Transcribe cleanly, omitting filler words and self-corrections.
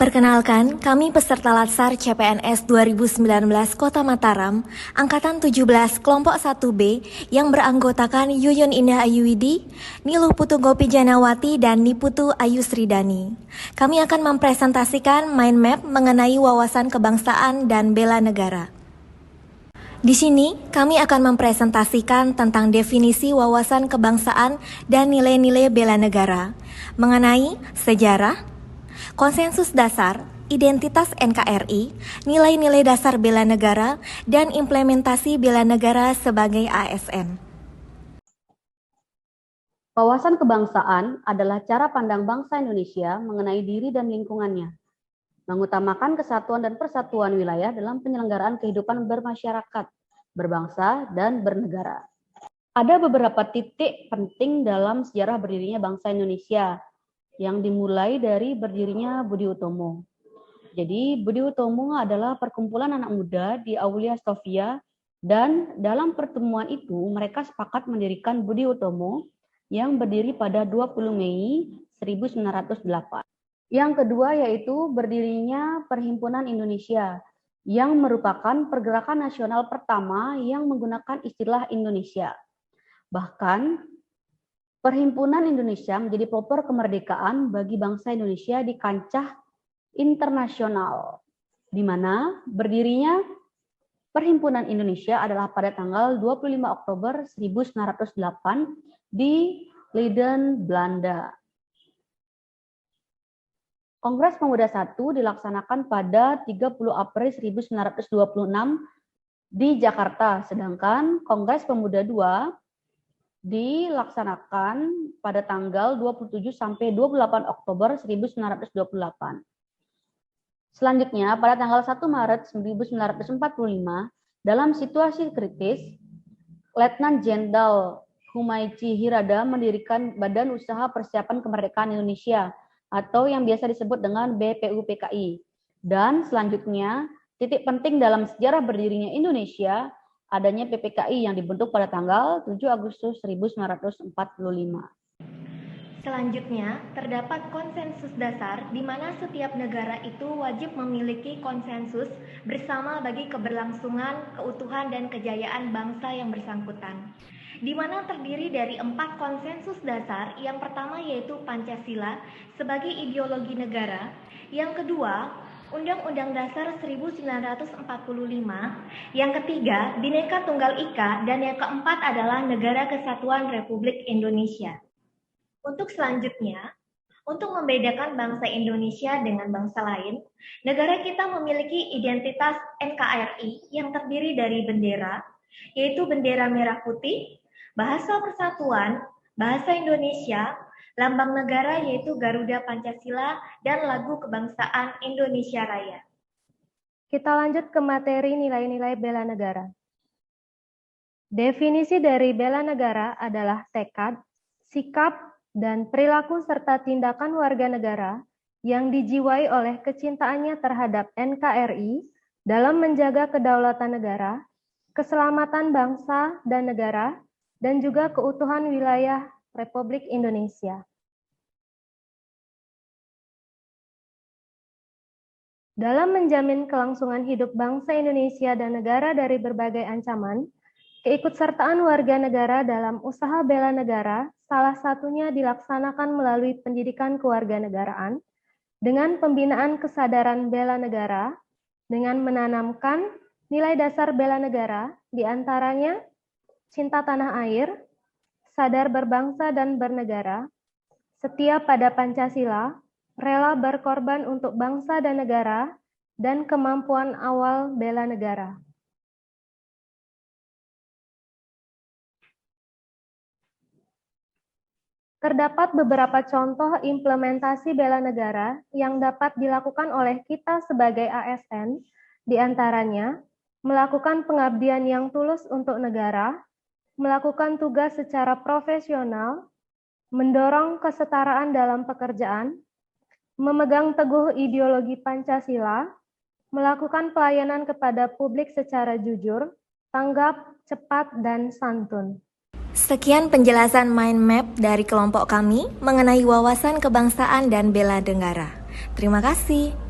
Perkenalkan, kami peserta Latsar CPNS 2019 Kota Mataram, Angkatan 17 Kelompok 1B yang beranggotakan Yuyun Indah Ayuwidi, Niluh Putu Gopi Janawati, dan Niputu Ayu Sridani. Kami akan mempresentasikan mind map mengenai wawasan kebangsaan dan bela negara. Di sini, kami akan mempresentasikan tentang definisi wawasan kebangsaan dan nilai-nilai bela negara, mengenai sejarah, konsensus dasar, identitas NKRI, nilai-nilai dasar bela negara, dan implementasi bela negara sebagai ASN. Wawasan kebangsaan adalah cara pandang bangsa Indonesia mengenai diri dan lingkungannya, mengutamakan kesatuan dan persatuan wilayah dalam penyelenggaraan kehidupan bermasyarakat, berbangsa, dan bernegara. Ada beberapa titik penting dalam sejarah berdirinya bangsa Indonesia, yang dimulai dari berdirinya Budi Utomo. Jadi Budi Utomo adalah perkumpulan anak muda di Aulia Sofia, dan dalam pertemuan itu mereka sepakat mendirikan Budi Utomo yang berdiri pada 20 Mei 1908. Yang kedua yaitu berdirinya Perhimpunan Indonesia, yang merupakan pergerakan nasional pertama yang menggunakan istilah Indonesia. Bahkan Perhimpunan Indonesia menjadi pelopor kemerdekaan bagi bangsa Indonesia di kancah internasional, di mana berdirinya Perhimpunan Indonesia adalah pada tanggal 25 Oktober 1908 di Leiden, Belanda. Kongres Pemuda I dilaksanakan pada 30 April 1926 di Jakarta, sedangkan Kongres Pemuda II dilaksanakan pada tanggal 27 sampai 28 Oktober 1928. Selanjutnya, pada tanggal 1 Maret 1945, dalam situasi kritis, Letnan Jenderal Humaichi Hirada mendirikan Badan Usaha Persiapan Kemerdekaan Indonesia atau yang biasa disebut dengan BPUPKI. Dan selanjutnya, titik penting dalam sejarah berdirinya Indonesia adanya PPKI yang dibentuk pada tanggal 7 Agustus 1945. Selanjutnya, terdapat konsensus dasar di mana setiap negara itu wajib memiliki konsensus bersama bagi keberlangsungan, keutuhan, dan kejayaan bangsa yang bersangkutan, di mana terdiri dari 4 konsensus dasar. Yang pertama yaitu Pancasila sebagai ideologi negara, yang kedua Undang-Undang Dasar 1945, yang ketiga Bhinneka Tunggal Ika, dan yang keempat adalah Negara Kesatuan Republik Indonesia. Untuk selanjutnya, untuk membedakan bangsa Indonesia dengan bangsa lain, negara kita memiliki identitas NKRI yang terdiri dari bendera, yaitu bendera merah putih, bahasa persatuan, bahasa Indonesia, lambang negara yaitu Garuda Pancasila, dan lagu kebangsaan Indonesia Raya. Kita lanjut ke materi nilai-nilai bela negara. Definisi dari bela negara adalah tekad, sikap, dan perilaku serta tindakan warga negara yang dijiwai oleh kecintaannya terhadap NKRI dalam menjaga kedaulatan negara, keselamatan bangsa dan negara, dan juga keutuhan wilayah Republik Indonesia. Dalam menjamin kelangsungan hidup bangsa Indonesia dan negara dari berbagai ancaman, keikutsertaan warga negara dalam usaha bela negara salah satunya dilaksanakan melalui pendidikan kewarganegaraan dengan pembinaan kesadaran bela negara dengan menanamkan nilai dasar bela negara, diantaranya cinta tanah air, sadar berbangsa dan bernegara, setia pada Pancasila, rela berkorban untuk bangsa dan negara, dan kemampuan awal bela negara. Terdapat beberapa contoh implementasi bela negara yang dapat dilakukan oleh kita sebagai ASN, diantaranya melakukan pengabdian yang tulus untuk negara, melakukan tugas secara profesional, mendorong kesetaraan dalam pekerjaan, memegang teguh ideologi Pancasila, melakukan pelayanan kepada publik secara jujur, tanggap, cepat, dan santun. Sekian penjelasan mind map dari kelompok kami mengenai wawasan kebangsaan dan bela negara. Terima kasih.